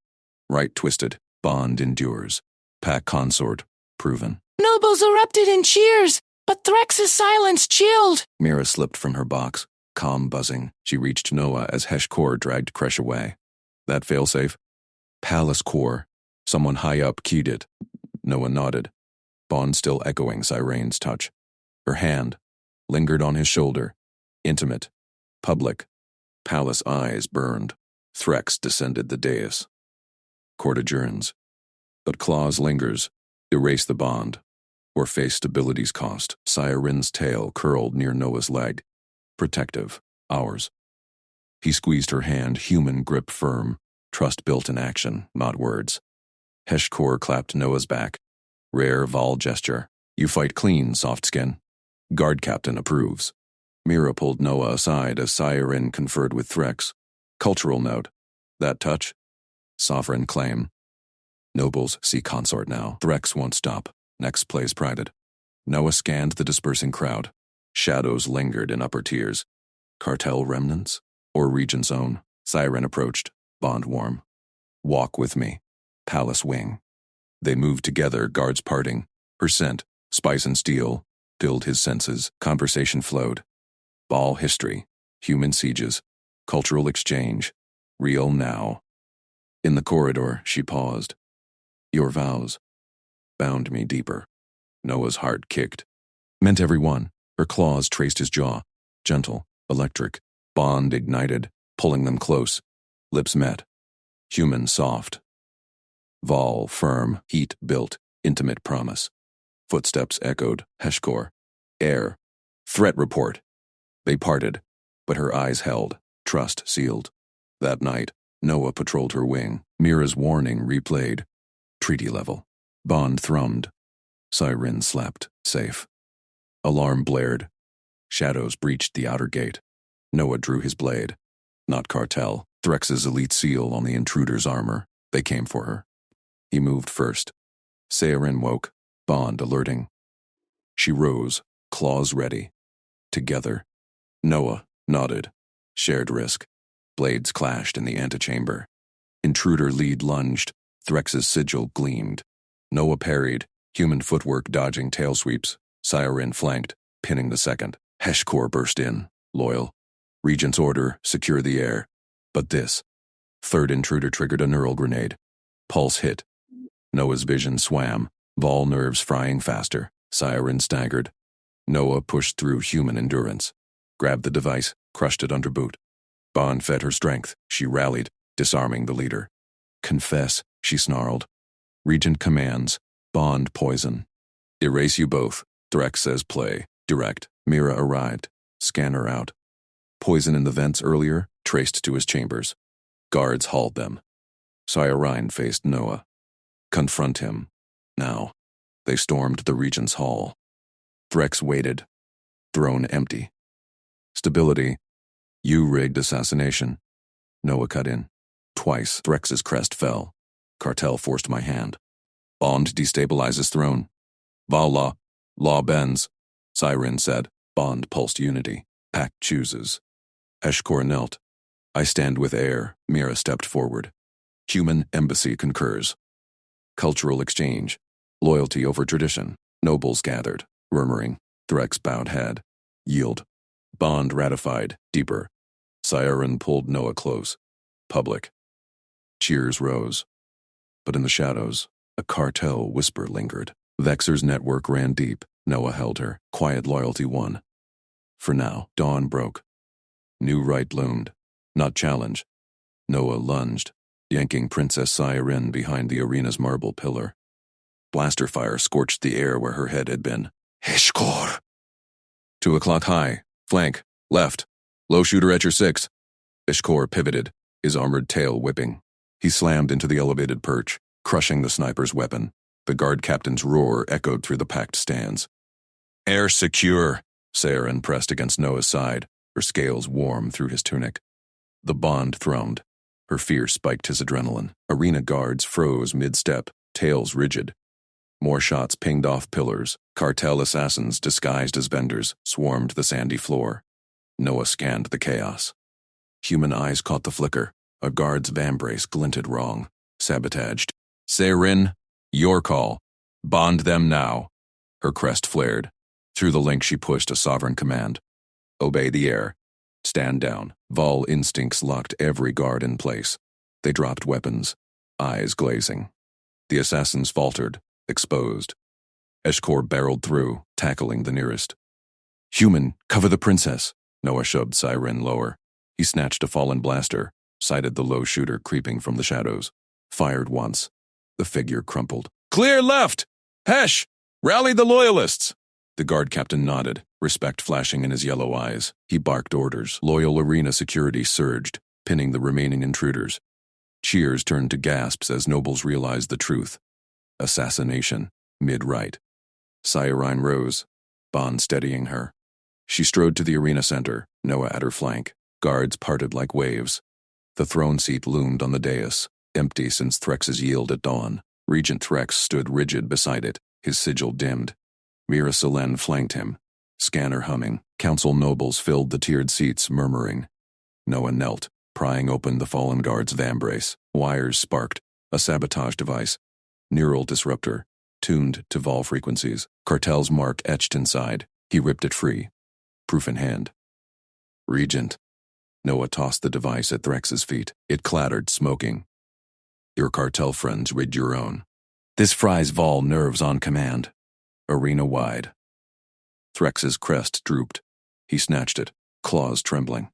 Right twisted. Bond endures. Pack consort. Proven. Nobles erupted in cheers, but Threx's silence chilled. Mira slipped from her box, calm buzzing. She reached Noah as Heshkor dragged Kresh away. That failsafe? Palace core. Someone high up keyed it. Noah nodded. Bond still echoing Sirene's touch. Her hand lingered on his shoulder. Intimate. Public. Palace eyes burned. Threx descended the dais. Court adjourns. But clause lingers. Erase the bond. Or face stability's cost. Siren's tail curled near Noah's leg. Protective. Ours. He squeezed her hand, human grip firm. Trust built in action, not words. Heshkor clapped Noah's back. Rare Vol gesture. You fight clean, soft skin. Guard captain approves. Mira pulled Noah aside as Siren conferred with Threx. Cultural note. That touch? Sovereign claim. Nobles see consort now. Threx won't stop. Next plays prided. Noah scanned the dispersing crowd. Shadows lingered in upper tiers. Cartel remnants? Or Regent's own? Siren approached. Bond warm. Walk with me. Palace wing. They moved together, guards parting. Her scent, spice and steel, filled his senses. Conversation flowed. Ball history. Human sieges. Cultural exchange. Real now. In the corridor, she paused. Your vows bound me deeper. Noah's heart kicked. Meant every one. Her claws traced his jaw. Gentle, electric. Bond ignited, pulling them close. Lips met. Human soft. Vol firm, heat built, intimate promise. Footsteps echoed. Heshkor. Air. Threat report. They parted, but her eyes held. Trust sealed. That night, Noah patrolled her wing. Mira's warning replayed. Treaty level. Bond thrummed. Siren slept, safe. Alarm blared. Shadows breached the outer gate. Noah drew his blade. Not cartel. Threx's elite seal on the intruder's armor. They came for her. He moved first. Sarin woke, Bond alerting. She rose, claws ready. Together. Noah nodded. Shared risk. Blades clashed in the antechamber. Intruder lead lunged. Threx's sigil gleamed. Noah parried, human footwork dodging tail sweeps. Siren flanked, pinning the second. Heshkor burst in, loyal. Regent's order, secure the air. But this. Third intruder triggered a neural grenade. Pulse hit. Noah's vision swam, Vol nerves frying faster. Siren staggered. Noah pushed through human endurance. grabbed the device, crushed it under boot. Bond fed her strength. She rallied, disarming the leader. Confess, she snarled. Regent commands. Bond poison. Erase you both. Threx says play. Direct. Mira arrived. Scanner out. Poison in the vents earlier, traced to his chambers. Guards hauled them. Sci-Fi faced Noah. Confront him. Now. They stormed the Regent's hall. Threx waited. Throne empty. Stability. You rigged assassination. Noah cut in. Twice, Threx's crest fell. Cartel forced my hand. Bond destabilizes throne. Vala. Law bends. Siren said. Bond pulsed unity. Pact chooses. Eshkor knelt. I stand with Heir. Mira stepped forward. Human embassy concurs. Cultural exchange. Loyalty over tradition. Nobles gathered, murmuring. Threx bowed head. Yield. Bond ratified, deeper. Siren pulled Noah close. Public. Cheers rose. But in the shadows, a cartel whisper lingered. Vexer's network ran deep. Noah held her. Quiet loyalty won. For now, dawn broke. New right loomed. Not challenge. Noah lunged, yanking Princess Siren behind the arena's marble pillar. Blaster fire scorched the air where her head had been. Eshkor! 2 o'clock high. Flank. Left. Low shooter at your 6. Eshkor pivoted, his armored tail whipping. He slammed into the elevated perch, crushing the sniper's weapon. The guard captain's roar echoed through the packed stands. Air secure, Siren pressed against Noah's side, her scales warm through his tunic. The Bond throned. Her fear spiked his adrenaline. Arena guards froze mid-step, tails rigid. More shots pinged off pillars. Cartel assassins, disguised as vendors, swarmed the sandy floor. Noah scanned the chaos. Human eyes caught the flicker. A guard's vambrace glinted wrong. Sabotaged. Siren, your call. Bond them now. Her crest flared. Through the link she pushed a sovereign command. Obey the Heir. Stand down. Vol instincts locked every guard in place. They dropped weapons, eyes glazing. The assassins faltered, exposed. Eshkor barreled through, tackling the nearest. Human, cover the princess. Noah shoved Siren lower. He snatched a fallen blaster, sighted the low shooter creeping from the shadows. Fired once. The figure crumpled. Clear left! Hesh! Rally the loyalists! The guard captain nodded, respect flashing in his yellow eyes. He barked orders. Loyal arena security surged, pinning the remaining intruders. Cheers turned to gasps as nobles realized the truth. Assassination, mid-right. Siren rose, Bond steadying her. She strode to the arena center, Noah at her flank. Guards parted like waves. The throne seat loomed on the dais, empty since Threx's yield at dawn. Regent Threx stood rigid beside it, his sigil dimmed. Mira Selen flanked him, scanner humming. Council nobles filled the tiered seats, murmuring. Noah knelt, prying open the fallen guard's vambrace. Wires sparked, a sabotage device. Neural disruptor, tuned to vol frequencies. Cartel's mark etched inside. He ripped it free, proof in hand. Regent. Noah tossed the device at Threx's feet. It clattered, smoking. Your cartel friends rid your own. This fries vol nerves on command. Arena-wide. Threx's crest drooped. He snatched it, claws trembling.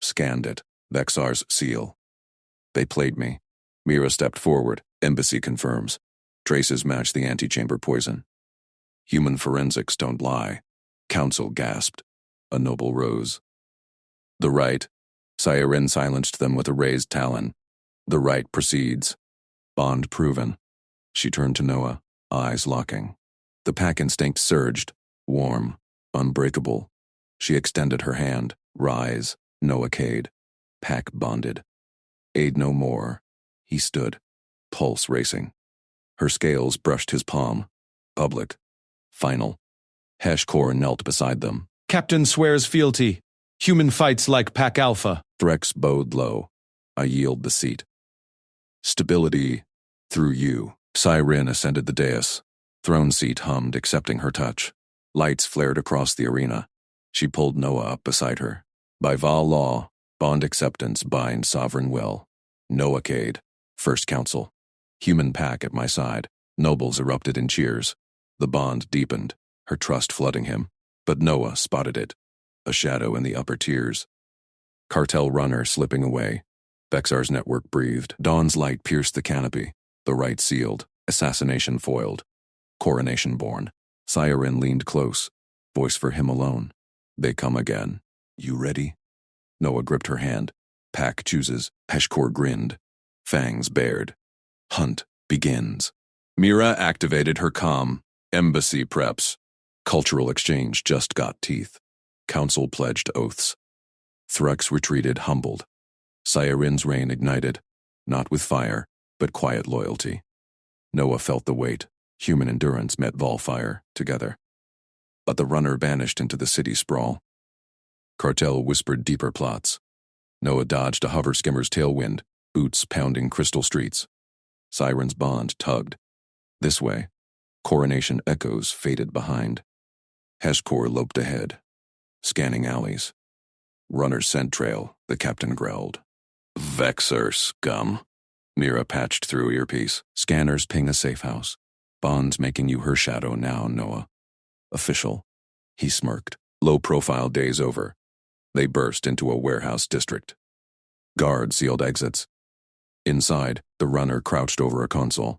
Scanned it. Vexar's seal. They played me. Mira stepped forward. Embassy confirms. Traces match the antechamber poison. Human forensics don't lie. Council gasped. A noble rose. The right. Siren silenced them with a raised talon. The right proceeds. Bond proven. She turned to Noah, eyes locking. The pack instinct surged, warm, unbreakable. She extended her hand. Rise. Noah Cade. Pack bonded. Aid no more. He stood, pulse racing. Her scales brushed his palm. Public. Final. Eshkor knelt beside them. Captain swears fealty. Human fights like Pack Alpha. Threx bowed low. I yield the seat. Stability through you. Siren ascended the dais. Throne seat hummed, accepting her touch. Lights flared across the arena. She pulled Noah up beside her. By Val law, bond acceptance binds sovereign will. Noah Cade, First Council. Human pack at my side. Nobles erupted in cheers. The bond deepened, her trust flooding him. But Noah spotted it. a shadow in the upper tiers. Cartel runner slipping away. Bexar's network breathed. Dawn's light pierced the canopy. The rite sealed. Assassination foiled. Coronation born. Siren leaned close. Voice for him alone. They come again. You ready? Noah gripped her hand. Pack chooses. Heshkor grinned. Fangs bared. Hunt begins. Mira activated her comm. Embassy preps. Cultural exchange just got teeth. Council pledged oaths. Threx retreated humbled. Siren's reign ignited, not with fire, but quiet loyalty. Noah felt the weight. Human endurance met Volfire together. But the runner vanished into the city sprawl. Cartel whispered deeper plots. Noah dodged a hover skimmer's tailwind, boots pounding crystal streets. Siren's bond tugged. This way. Coronation echoes faded behind. Heshkor loped ahead, scanning alleys. Runner's scent trail, the captain growled. Vexer scum. Mira patched through earpiece. Scanners ping a safe house. Bond's making you her shadow now, Noah. Official. He smirked. Low-profile days over. They burst into a warehouse district. Guard sealed exits. Inside, the runner crouched over a console.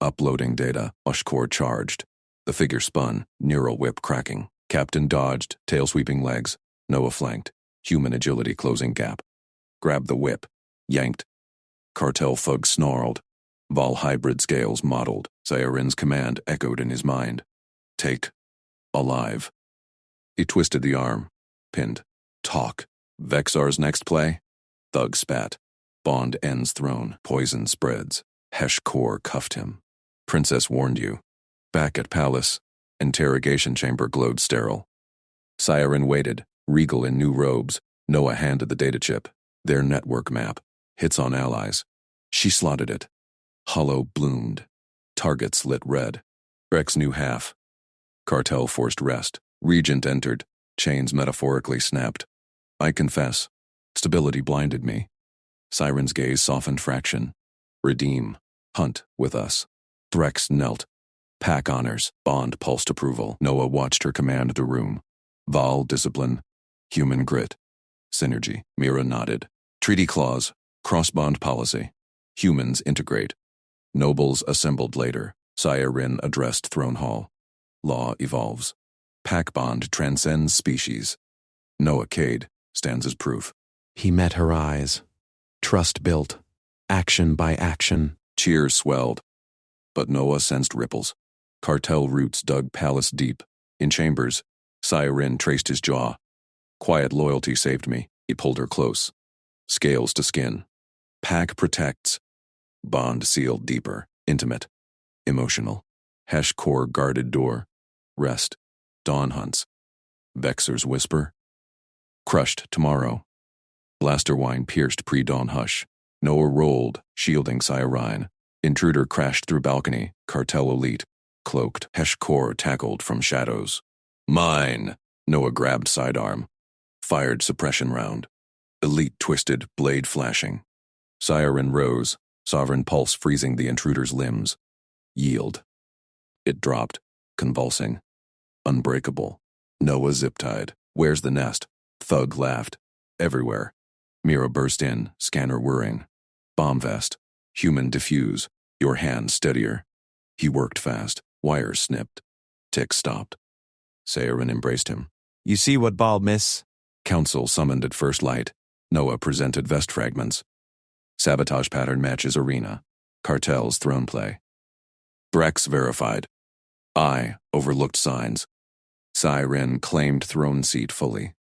Uploading data, Heshkor charged. The figure spun, neural whip cracking. Captain dodged, tail sweeping legs. Noah flanked. Human agility closing gap. Grabbed the whip. Yanked. Cartel thug snarled. Vol hybrid scales modeled. Siren's command echoed in his mind. Take. Alive. He twisted the arm. Pinned. Talk. Vexar's next play? Thug spat. Bond ends thrown. Poison spreads. Heshkor cuffed him. Princess warned you. Back at palace. Interrogation chamber glowed sterile. Siren waited, regal in new robes. Noah handed the data chip. Their network map. Hits on allies. She slotted it. Hollow bloomed. Targets lit red. Rex knew half. Cartel forced rest. Regent entered. Chains metaphorically snapped. I confess. Stability blinded me. Siren's gaze softened fraction. Redeem. Hunt with us. Threx knelt. Pack honors. Bond pulsed approval. Noah watched her command the room. Vol discipline. Human grit. Synergy. Mira nodded. Treaty clause. Cross-bond policy. Humans integrate. Nobles assembled later. Siren addressed throne hall. Law evolves. Pack bond transcends species. Noah Cade stands as proof. He met her eyes. Trust built. Action by action. Cheers swelled. But Noah sensed ripples. Cartel roots dug palace deep. In chambers, Siren traced his jaw. Quiet loyalty saved me. He pulled her close. Scales to skin. Pack protects. Bond sealed deeper. Intimate. Emotional. Heshkor guarded door. Rest. Dawn hunts. Vexer's whisper. Crushed tomorrow. Blaster wine pierced pre-dawn hush. Noah rolled, shielding Siren. Intruder crashed through balcony. Cartel elite. Cloaked. Heshkor tackled from shadows. Mine. Noah grabbed sidearm. Fired suppression round. Elite twisted, blade flashing. Siren rose, sovereign pulse freezing the intruder's limbs. Yield. It dropped, convulsing. Unbreakable. Noah zip-tied. Where's the nest? Thug laughed. Everywhere. Mira burst in, scanner whirring. Bomb vest. Human diffuse. Your hand steadier. He worked fast. Wires snipped. Tick stopped. Siren embraced him. You see what ball miss? Council summoned at first light. Noah presented vest fragments. Sabotage pattern matches arena. Cartel's throne play. Brex verified. I overlooked signs. Siren claimed throne seat fully.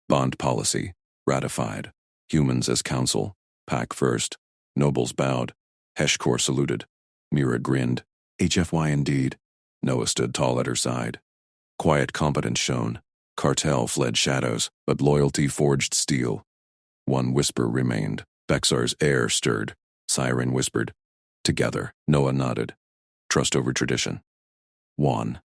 Bond policy. Ratified. Humans as council. Pack first. Nobles bowed. Heshkor saluted. Mira grinned. HFY indeed. Noah stood tall at her side. Quiet competence shown. Cartel fled shadows, but loyalty forged steel. One whisper remained. Bexar's air stirred. Siren whispered. Together. Noah nodded. Trust over tradition. Juan.